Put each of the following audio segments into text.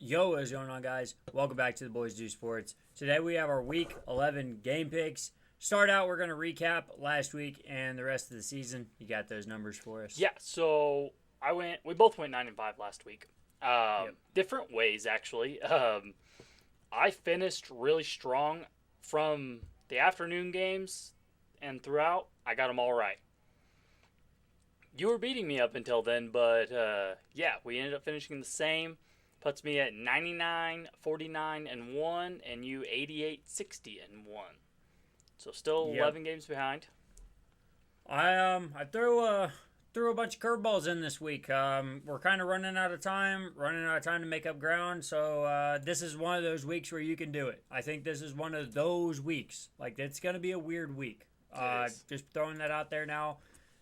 Yo, what's going on, guys? Welcome back to the Boys Do Sports. Today we have our Week 11 game picks. Start out, we're going to recap last week and the rest of the season. You got those numbers for us? Yeah, so we both went 9-5 last week. Yep. Different ways, actually. I finished really strong from the afternoon games and throughout. I got them all right. You were beating me up until then, but yeah, we ended up finishing the same. Puts me at 99, 49, and 1, and you 88, 60, and 1. So still 11 games behind. I threw a bunch of curveballs in this week. We're kind of running out of time to make up ground. So this is one of those weeks where you can do it. I think this is one of those weeks. Like, it's going to be a weird week. Just throwing that out there now.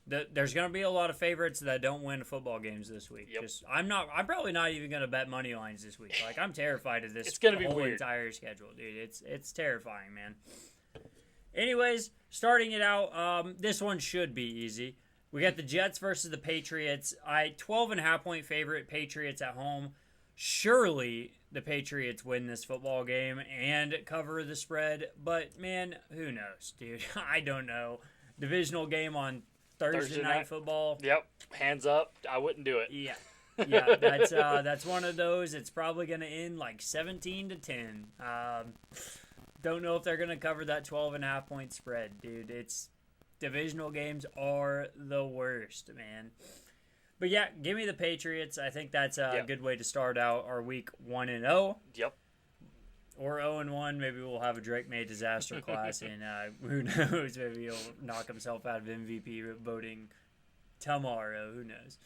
There's going to be a lot of favorites that don't win football games this week. Yep. I'm probably not even going to bet money lines this week. Like, I'm terrified of this. It's going to be whole weird. Entire schedule, dude. It's terrifying, man. Anyways, starting it out, this one should be easy. We got the Jets versus the Patriots. 12.5 point favorite, Patriots at home. Surely the Patriots win this football game and cover the spread. But, man, who knows, dude? I don't know. Divisional game on Thursday night football. Yep, hands up. I wouldn't do it. Yeah, that's one of those. It's probably going to end like 17-10. Don't know if they're going to cover that 12.5 point spread, dude. Divisional games are the worst, man. But yeah, give me the Patriots. I think that's a good way to start out our week 1-0. Yep. Or 0-1. Maybe we'll have a Drake May disaster class, and who knows? Maybe he'll knock himself out of MVP voting tomorrow. Who knows?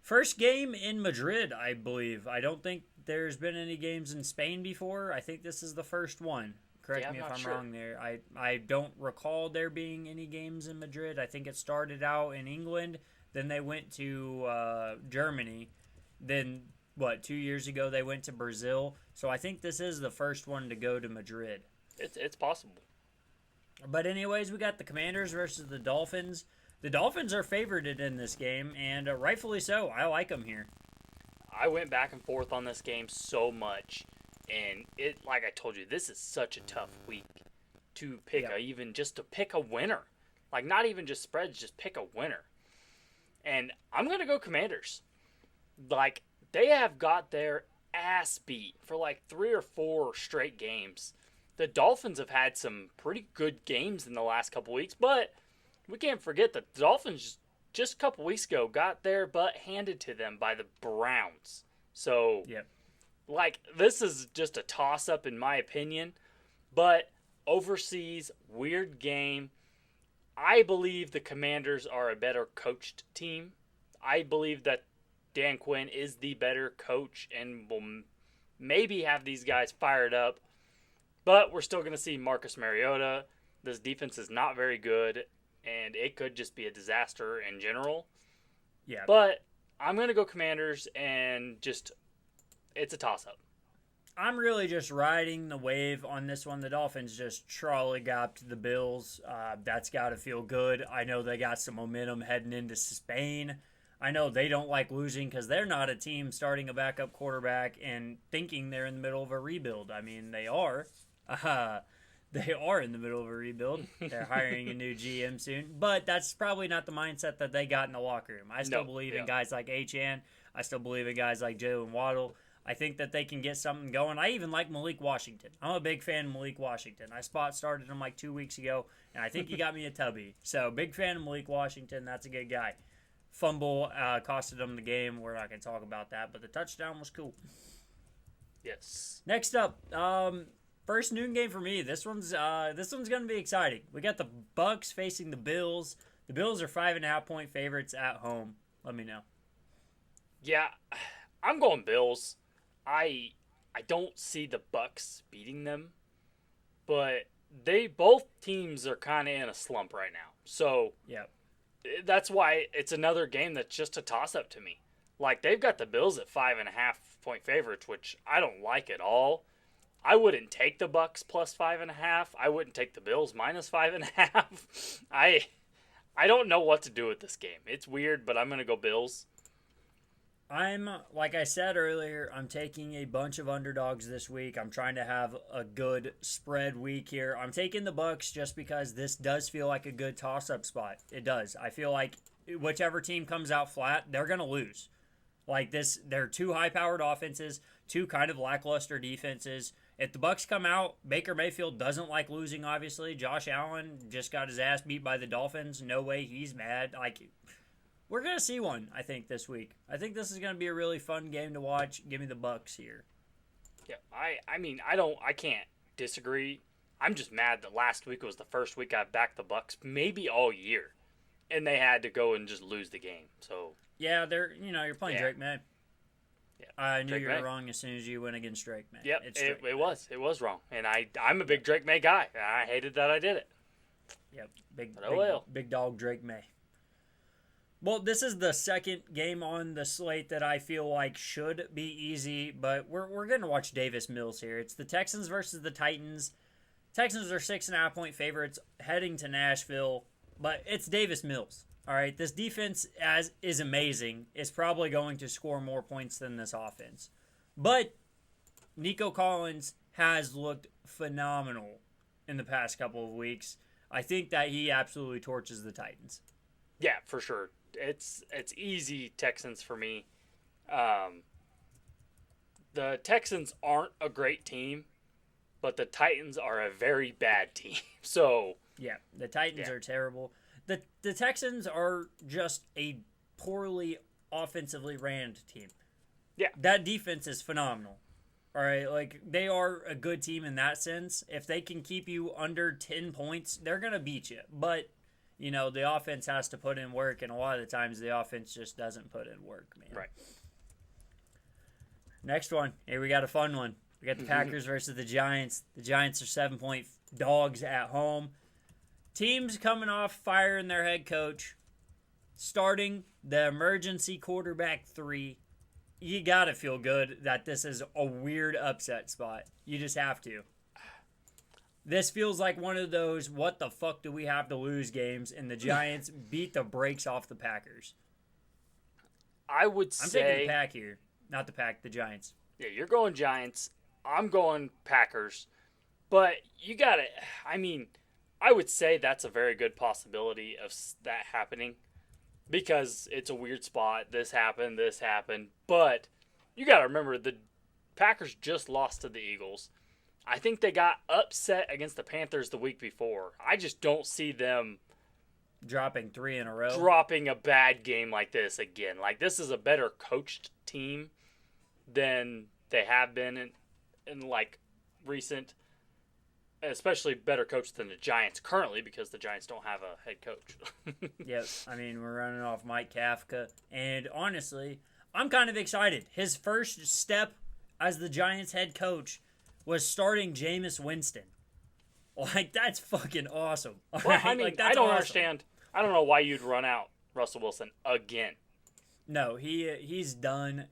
First game in Madrid, I believe. I don't think there's been any games in Spain before. I think this is the first one. Correct me if I'm wrong there. I don't recall there being any games in Madrid. I think it started out in England. Then they went to Germany. Then, 2 years ago they went to Brazil. So I think this is the first one to go to Madrid. It's possible. But anyways, we got the Commanders versus the Dolphins. The Dolphins are favored in this game, and rightfully so. I like them here. I went back and forth on this game so much, and like I told you, this is such a tough week to pick to pick a winner. Like, not even just spreads, just pick a winner. And I'm going to go Commanders. Like, they have got their ass beat for like 3 or 4 straight games. The Dolphins have had some pretty good games in the last couple weeks, but we can't forget that the Dolphins just a couple weeks ago got their butt handed to them by the Browns. So, like, this is just a toss-up in my opinion, but overseas, weird game. I believe the Commanders are a better coached team. I believe that Dan Quinn is the better coach and will maybe have these guys fired up. But we're still going to see Marcus Mariota. This defense is not very good, and it could just be a disaster in general. Yeah. But I'm going to go Commanders, and it's a toss-up. I'm really just riding the wave on this one. The Dolphins just trolley-gopped the Bills. That's got to feel good. I know they got some momentum heading into Spain. I know they don't like losing because they're not a team starting a backup quarterback and thinking they're in the middle of a rebuild. I mean, they are. They are in the middle of a rebuild. They're hiring a new GM soon. But that's probably not the mindset that they got in the locker room. I still believe in guys like Achane. I still believe in guys like Jalen Waddle. I think that they can get something going. I even like Malik Washington. I'm a big fan of Malik Washington. I started him like 2 weeks ago, and I think he got me a tubby. So, big fan of Malik Washington. That's a good guy. Fumble costed him the game. We're not going to talk about that, but the touchdown was cool. Yes. Next up, first noon game for me. This one's going to be exciting. We got the Bucks facing the Bills. The Bills are 5.5 point favorites at home. Let me know. Yeah, I'm going Bills. I don't see the Bucks beating them, but both teams are kind of in a slump right now. So that's why it's another game that's just a toss-up to me. Like, they've got the Bills at 5.5 point favorites, which I don't like at all. I wouldn't take the Bucks plus 5.5. I wouldn't take the Bills minus 5.5. I don't know what to do with this game. It's weird, but I'm gonna go Bills. Like I said earlier, I'm taking a bunch of underdogs this week. I'm trying to have a good spread week here. I'm taking the Bucks just because this does feel like a good toss-up spot. It does. I feel like whichever team comes out flat, they're going to lose. Like this, they're two high-powered offenses, two kind of lackluster defenses. If the Bucks come out, Baker Mayfield doesn't like losing, obviously. Josh Allen just got his ass beat by the Dolphins. No way he's mad. Like, we're going to see one, I think, this week. I think this is going to be a really fun game to watch. Give me the Bucks here. Yeah, I can't disagree. I'm just mad that last week was the first week I backed the Bucks, maybe all year, and they had to go and just lose the game. So yeah, you're playing Drake May. Yeah, I knew Drake you were May. wrong as soon as you went against Drake May. Yep, it was wrong, and I'm a big Drake May guy. I hated that I did it. Yep, big dog Drake May. Well, this is the second game on the slate that I feel like should be easy, but we're going to watch Davis Mills here. It's the Texans versus the Titans. Texans are 6.5-point favorites heading to Nashville, but it's Davis Mills. All right, this defense is amazing. It's probably going to score more points than this offense. But Nico Collins has looked phenomenal in the past couple of weeks. I think that he absolutely torches the Titans. Yeah, for sure. It's easy Texans for me. The Texans aren't a great team, but the Titans are a very bad team. So yeah, the Titans are terrible. The Texans are just a poorly offensively ran team. Yeah, that defense is phenomenal. All right, like they are a good team in that sense. If they can keep you under 10 points, they're gonna beat you. But the offense has to put in work, and a lot of the times the offense just doesn't put in work, man. Right. Next one. Here we got a fun one. We got the Packers versus the Giants. The Giants are 7-point dogs at home. Teams coming off firing their head coach, starting the emergency quarterback 3. You got to feel good that this is a weird upset spot. You just have to. This feels like one of those what the fuck do we have to lose games, and the Giants beat the brakes off the Packers. I'm taking the Pack here. Not the Pack, the Giants. Yeah, you're going Giants. I'm going Packers. But you got to, I would say that's a very good possibility of that happening because it's a weird spot. This happened. But you got to remember the Packers just lost to the Eagles. I think they got upset against the Panthers the week before. I just don't see them dropping 3 in a row. Dropping a bad game like this again. Like, this is a better coached team than they have been in like recent, especially better coached than the Giants currently because the Giants don't have a head coach. Yep. We're running off Mike Kafka. And honestly, I'm kind of excited. His first step as the Giants head coach was starting Jameis Winston. Like, that's fucking awesome. Well, that's I don't understand. I don't know why you'd run out Russell Wilson again. No, he's done.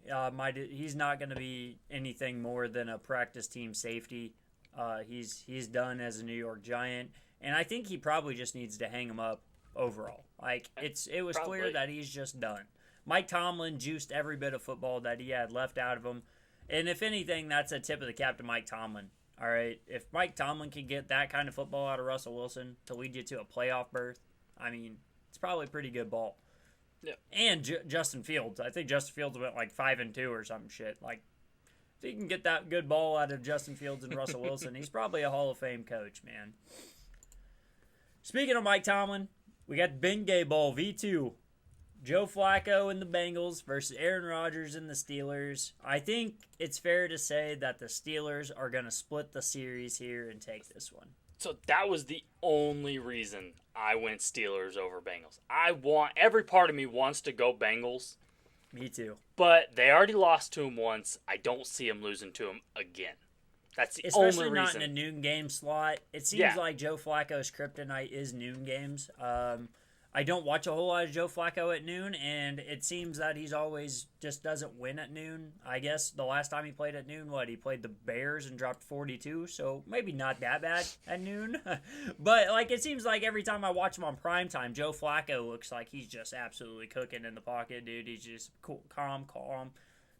He's not going to be anything more than a practice team safety. He's done as a New York Giant, and I think he probably just needs to hang him up overall. Like, it was clear that he's just done. Mike Tomlin juiced every bit of football that he had left out of him. And if anything, that's a tip of the cap to Mike Tomlin. All right, if Mike Tomlin can get that kind of football out of Russell Wilson to lead you to a playoff berth, it's probably a pretty good ball. Yeah. And Justin Fields. I think Justin Fields went like 5-2 or some shit. Like, if you can get that good ball out of Justin Fields and Russell Wilson, he's probably a Hall of Fame coach, man. Speaking of Mike Tomlin, we got Bengay Bowl V2. Joe Flacco and the Bengals versus Aaron Rodgers and the Steelers. I think it's fair to say that the Steelers are going to split the series here and take this one. So that was the only reason I went Steelers over Bengals. Every part of me wants to go Bengals. Me too. But they already lost to him once. I don't see him losing to him again. That's the only reason. Especially not in a noon game slot. It seems like Joe Flacco's kryptonite is noon games. I don't watch a whole lot of Joe Flacco at noon, and it seems that he's always just doesn't win at noon. I guess the last time he played at noon, he played the Bears and dropped 42, so maybe not that bad at noon. But, like, it seems like every time I watch him on primetime, Joe Flacco looks like he's just absolutely cooking in the pocket, dude. He's just cool, calm,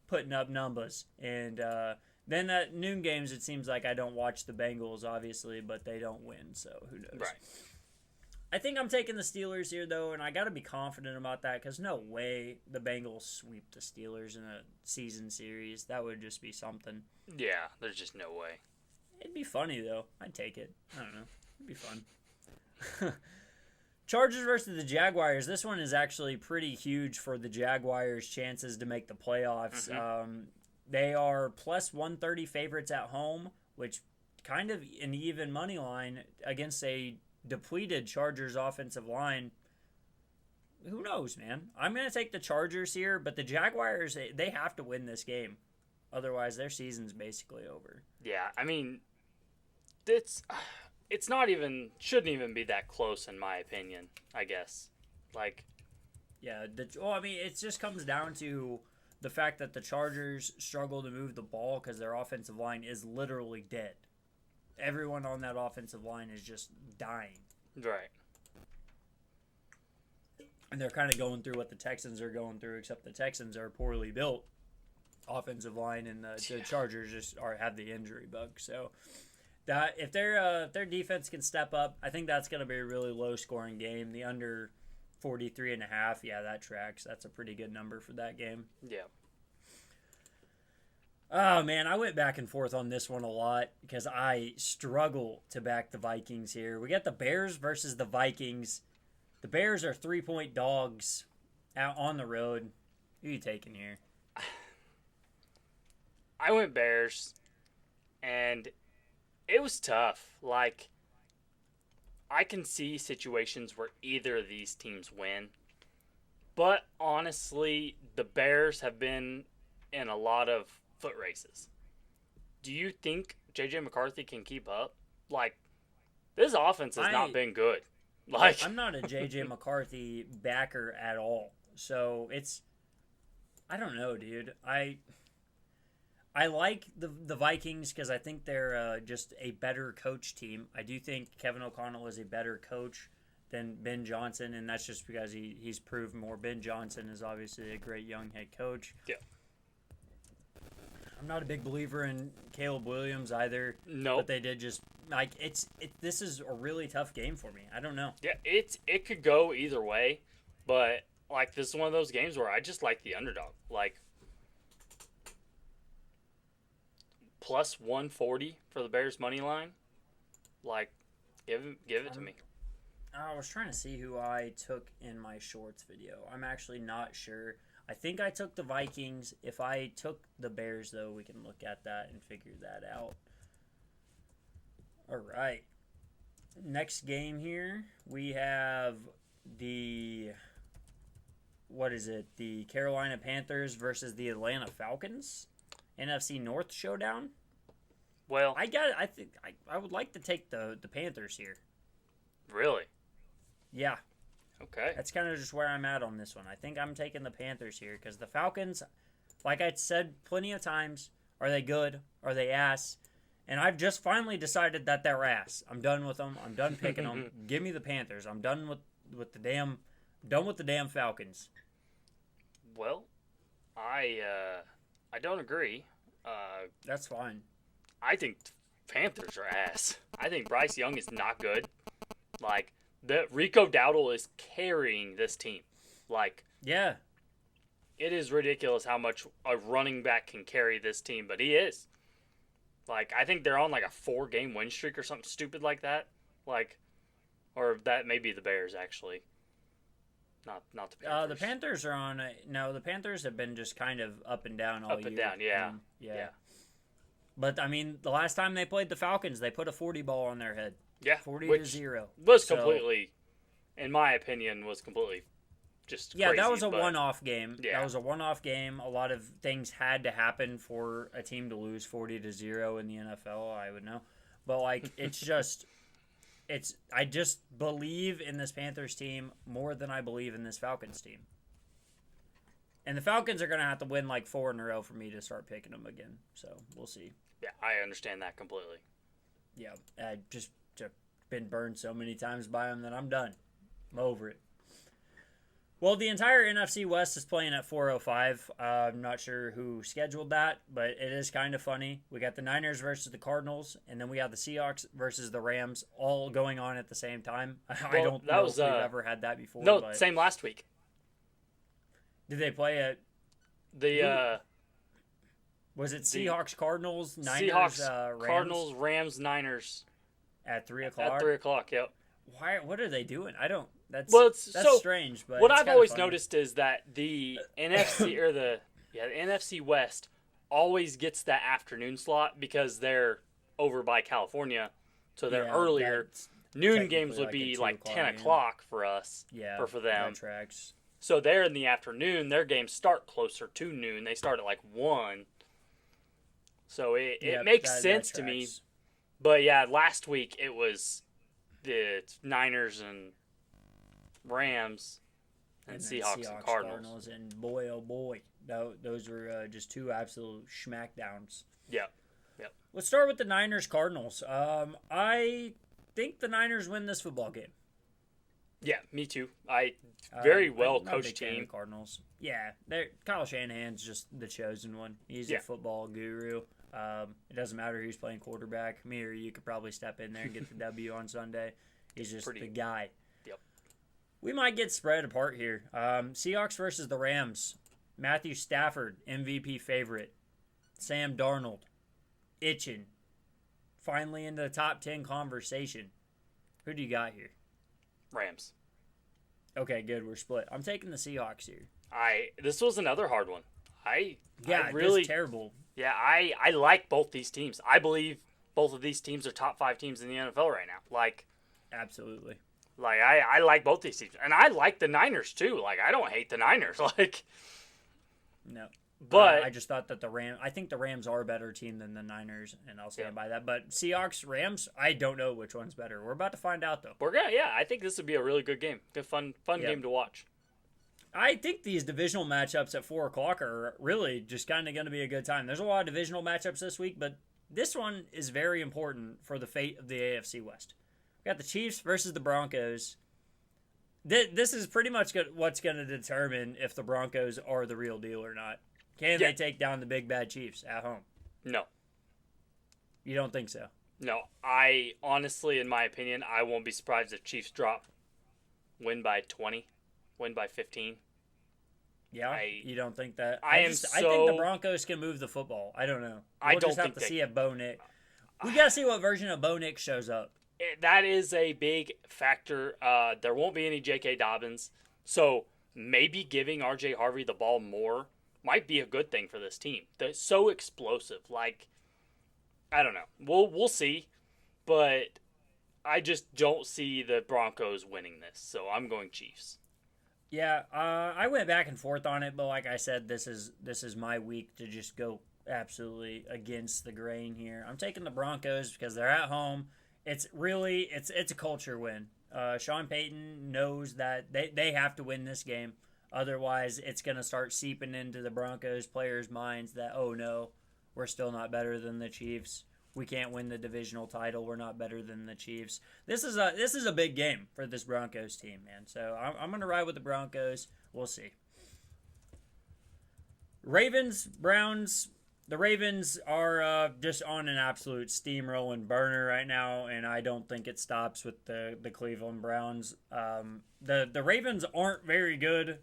putting up numbers. And then at noon games, it seems like I don't watch the Bengals, obviously, but they don't win, so who knows. Right. I think I'm taking the Steelers here, though, and I got to be confident about that because no way the Bengals sweep the Steelers in a season series. That would just be something. Yeah, there's just no way. It'd be funny, though. I'd take it. I don't know. It'd be fun. Chargers versus the Jaguars. This one is actually pretty huge for the Jaguars' chances to make the playoffs. Mm-hmm. They are plus 130 favorites at home, which kind of an even money line against a depleted Chargers offensive line. Who knows, man? I'm going to take the Chargers here, but the Jaguars, they have to win this game. Otherwise, their season's basically over. Yeah, I mean, it's not even, shouldn't even be that close in my opinion, I guess. Like, yeah, it just comes down to the fact that the Chargers struggle to move the ball because their offensive line is literally dead. Everyone on that offensive line is just dying. Right. And they're kind of going through what the Texans are going through, except the Texans are poorly built offensive line, and the Chargers just have the injury bug. So that if their defense can step up, I think that's going to be a really low scoring game. The under 43.5, yeah, that tracks. That's a pretty good number for that game. Yeah. Oh, man, I went back and forth on this one a lot because I struggle to back the Vikings here. We got the Bears versus the Vikings. The Bears are 3-point dogs out on the road. Who are you taking here? I went Bears, and it was tough. Like, I can see situations where either of these teams win. But, honestly, the Bears have been in a lot of foot races. Do you think J.J. McCarthy can keep up? Like, this offense has not been good. Like, I'm not a J.J. McCarthy backer at all. So I don't know, dude. I like the Vikings because I think they're just a better coach team. I do think Kevin O'Connell is a better coach than Ben Johnson, and that's just because he's proved more. Ben Johnson is obviously a great young head coach. Yeah. I'm not a big believer in Caleb Williams either. No. But they did just this is a really tough game for me. I don't know. Yeah, it could go either way, but like this is one of those games where I just like the underdog. Like plus 140 for the Bears money line. Like give it to me. I was trying to see who I took in my shorts video. I'm actually not sure. I think I took the Vikings. If I took the Bears, though, we can look at that and figure that out. All right. Next game here, we have the Carolina Panthers versus the Atlanta Falcons. NFC North showdown. Well, I think I would like to take the Panthers here. Really? Yeah. Okay. That's kind of just where I'm at on this one. I think I'm taking the Panthers here because the Falcons, like I said plenty of times, are they good? Are they ass? And I've just finally decided that they're ass. I'm done with them. I'm done picking them. Give me the Panthers. I'm done with the damn Falcons. Well, I don't agree. That's fine. I think Panthers are ass. I think Bryce Young is not good. Like, Rico Dowdle is carrying this team. Like, yeah, it is ridiculous how much a running back can carry this team, but he is. Like, I think they're on like a 4-game win streak or something stupid like that. Like, or that may be the Bears actually. Not the Panthers. The Panthers are on. No, the Panthers have been just kind of up and down all year. Up and down, yeah. Yeah. But I mean, the last time they played the Falcons, they put a 40 ball on their head. Yeah, 40-0. Was completely, in my opinion, was completely just yeah. Crazy, That was a one-off game. Yeah. That was a one-off game. A lot of things had to happen for a team to lose 40-0 in the NFL. I would know, but like it's just I just believe in this Panthers team more than I believe in this Falcons team. And the Falcons are going to have to win like 4 in a row for me to start picking them again. So we'll see. Yeah, I understand that completely. Yeah, I just been burned so many times by them that I'm done. I'm over it. Well, the entire NFC West is playing at 4:05. I'm not sure who scheduled that, but it is kind of funny. We got the Niners versus the Cardinals, and then we have the Seahawks versus the Rams all going on at the same time. I don't know if we've ever had that before. No, but same last week. Did they play at was it Seahawks, Cardinals, Niners, Seahawks, Rams? Cardinals, Rams, Niners At 3 o'clock? At 3 o'clock, yep. Why? What are they doing? I don't. That's so strange. But what it's I've kinda always funny. noticed is that the NFC or the NFC West always gets that afternoon slot because they're over by California, so they're earlier. Noon games would be like 10 o'clock for us. Yeah, or for them. That tracks. So they're in the afternoon. Their games start closer to noon. They start at like 1. So it makes sense to me. But yeah, last week it was the Niners and Rams and Seahawks and Cardinals. And boy, oh boy, those were just 2 absolute schmackdowns. Yeah. Let's start with the Niners-Cardinals. I think the Niners win this football game. Yeah, me too. Very well coached team. Cardinals. Yeah, Kyle Shanahan's just the chosen one. He's a football guru. It doesn't matter who's playing quarterback. Me or you could probably step in there and get the W on Sunday. He's just the guy. Yep. We might get spread apart here. Seahawks versus the Rams. Matthew Stafford, MVP favorite. Sam Darnold, itching. Finally into the top 10 conversation. Who do you got here? Rams. Okay, good. We're split. I'm taking the Seahawks here. This was another hard one. I really this is terrible. Yeah, I like both these teams. I believe both of these teams are top 5 teams in the NFL right now. Like, absolutely. Like I like both these teams, and I like the Niners too. Like, I don't hate the Niners. Like, no. But I just thought that I think the Rams are a better team than the Niners, and I'll stand by that. But Seahawks, Rams, I don't know which one's better. We're about to find out, though. I think this would be a really good game. Good, fun game to watch. I think these divisional matchups at 4 o'clock are really just kind of going to be a good time. There's a lot of divisional matchups this week, but this one is very important for the fate of the AFC West. We got the Chiefs versus the Broncos. This is pretty much what's going to determine if the Broncos are the real deal or not. Can they take down the big bad Chiefs at home? No. You don't think so? No. I honestly, in my opinion, I won't be surprised if Chiefs drop. Win by 20. Win by 15. Yeah? You don't think that? I think the Broncos can move the football. I don't know. We'll just have to see if Bo Nix. We got to see what version of Bo Nix shows up. That is a big factor. There won't be any J.K. Dobbins. So maybe giving R.J. Harvey the ball more might be a good thing for this team. They're so explosive. Like, I don't know. We'll see. But I just don't see the Broncos winning this. So I'm going Chiefs. Yeah, I went back and forth on it, but like I said, this is my week to just go absolutely against the grain here. I'm taking the Broncos because they're at home. It's a culture win. Sean Payton knows that they have to win this game. Otherwise, it's going to start seeping into the Broncos players' minds that, oh no, we're still not better than the Chiefs. We can't win the divisional title. We're not better than the Chiefs. This is a big game for this Broncos team, man. So I'm going to ride with the Broncos. We'll see. Ravens, Browns. The Ravens are just on an absolute steamrolling burner right now, and I don't think it stops with the Cleveland Browns. The Ravens aren't very good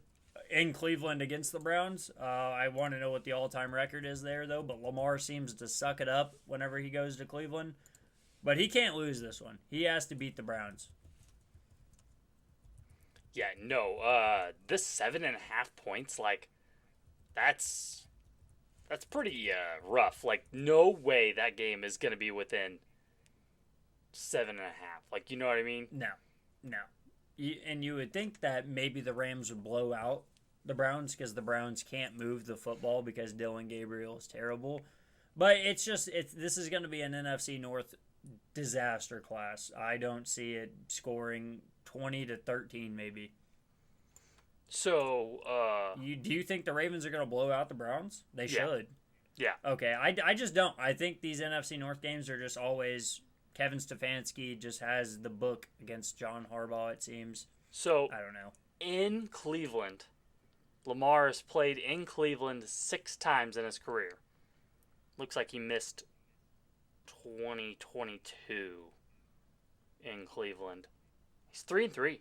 in Cleveland against the Browns. I want to know what the all-time record is there, though, but Lamar seems to suck it up whenever he goes to Cleveland. But he can't lose this one. He has to beat the Browns. Yeah, no. This 7.5 points, like, that's pretty rough. Like, no way that game is going to be within 7.5. Like, you know what I mean? No. And you would think that maybe the Rams would blow out the Browns because the Browns can't move the football because Dylan Gabriel is terrible. But this is going to be an NFC North disaster class. I don't see it scoring 20-13 maybe. So, Do you think the Ravens are going to blow out the Browns? They should. Yeah. Okay, I just don't. I think these NFC North games are just always Kevin Stefanski just has the book against John Harbaugh, it seems. So, I don't know. In Cleveland, Lamar has played in Cleveland 6 times in his career. Looks like he missed 2022 in Cleveland. He's 3-3.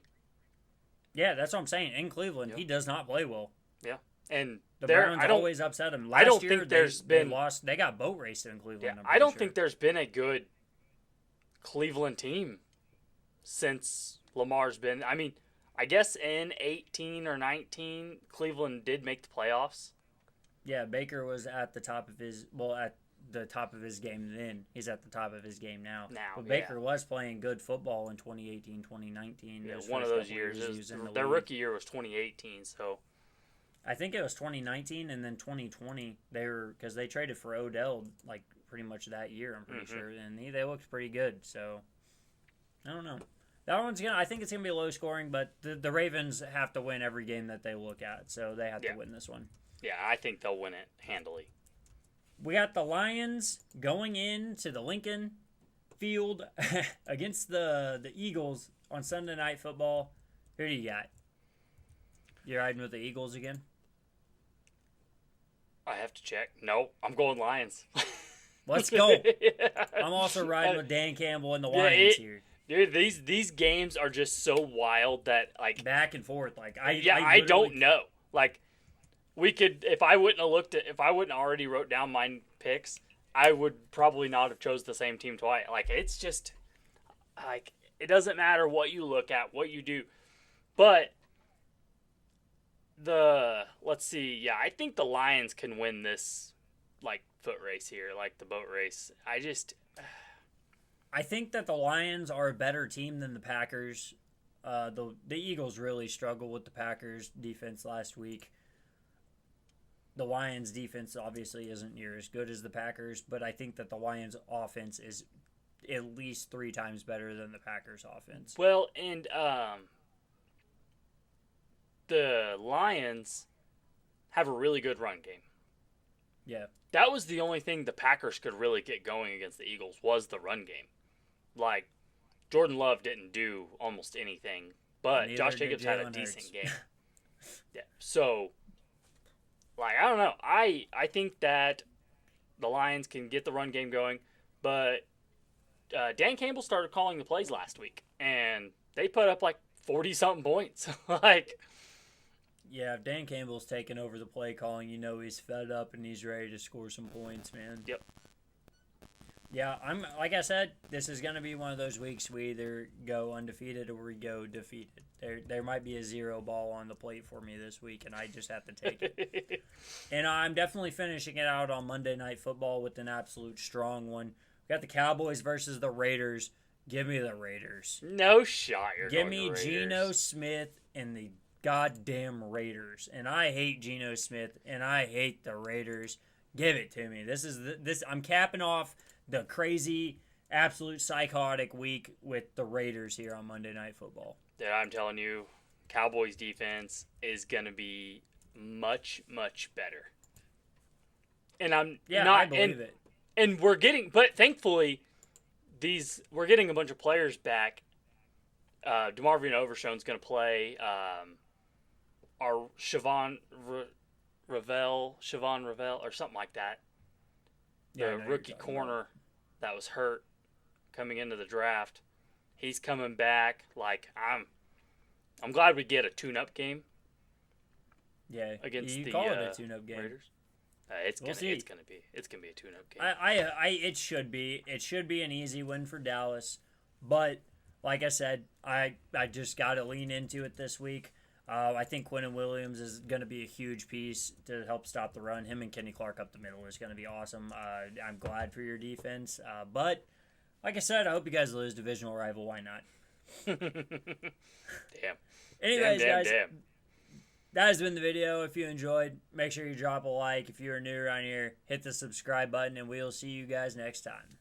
Yeah, that's what I'm saying. In Cleveland, he does not play well. Yeah, and the Browns always upset him. Last I don't year, think there's been they lost. They got boat raced in Cleveland. Yeah, I don't think there's been a good Cleveland team since Lamar's been. I mean, I guess in 18 or 19, Cleveland did make the playoffs. Yeah, Baker was at the top of his at the top of his game then. He's at the top of his game now. But Baker was playing good football in 2018, 2019. Yeah, one of those years. Their rookie year was 2018, so. I think it was 2019 and then 2020. Because they traded for Odell like pretty much that year, I'm pretty sure. And they looked pretty good, so. I don't know. That one's I think it's gonna be low scoring, but the Ravens have to win every game that they look at, so they have to win this one. Yeah, I think they'll win it handily. We got the Lions going into the Lincoln Field against the Eagles on Sunday Night Football. Who do you got? You're riding with the Eagles again? I have to check. No, I'm going Lions. Let's go. I'm also riding with Dan Campbell and the Lions here. Dude, these games are just so wild that like back and forth. Like I don't know. Like we could if I wouldn't already wrote down my picks, I would probably not have chose the same team twice. Like it's just like it doesn't matter what you look at, what you do. But let's see, yeah, I think the Lions can win this like foot race here, like the boat race. I think that the Lions are a better team than the Packers. The Eagles really struggled with the Packers defense last week. The Lions defense obviously isn't near as good as the Packers, but I think that the Lions offense is at least 3 times better than the Packers offense. Well, and the Lions have a really good run game. Yeah. That was the only thing the Packers could really get going against the Eagles was the run game. Like, Jordan Love didn't do almost anything, but Josh Jacobs had a decent game. Yeah. So, like, I don't know. I think that the Lions can get the run game going, but Dan Campbell started calling the plays last week, and they put up like 40-something points. Like, yeah, if Dan Campbell's taking over the play calling, he's fed up and he's ready to score some points, man. Yep. Yeah, like I said, this is going to be one of those weeks we either go undefeated or we go defeated. There might be a 0 ball on the plate for me this week, and I just have to take it. And I'm definitely finishing it out on Monday Night Football with an absolute strong one. We got the Cowboys versus the Raiders. Give me the Raiders. No shot. Give me Geno Smith and the goddamn Raiders. And I hate Geno Smith, and I hate the Raiders. Give it to me. I'm capping off the crazy, absolute psychotic week with the Raiders here on Monday Night Football. That I'm telling you, Cowboys defense is going to be much, much better. And I believe it. And but thankfully, we're getting a bunch of players back. DeMarvion Overshown's going to play. Our Siobhan Ravel, or something like that. The rookie corner that was hurt coming into the draft. He's coming back. Like I'm glad we get a tune-up game. Yeah, against you the call it a tune-up game. Raiders. It's gonna be a tune-up game. It should be. It should be an easy win for Dallas, but like I said, I just got to lean into it this week. I think Quinnen Williams is going to be a huge piece to help stop the run. Him and Kenny Clark up the middle is going to be awesome. I'm glad for your defense. But, like I said, I hope you guys lose divisional rival. Why not? Damn. Anyways, guys, that has been the video. If you enjoyed, make sure you drop a like. If you're new around here, hit the subscribe button, and we'll see you guys next time.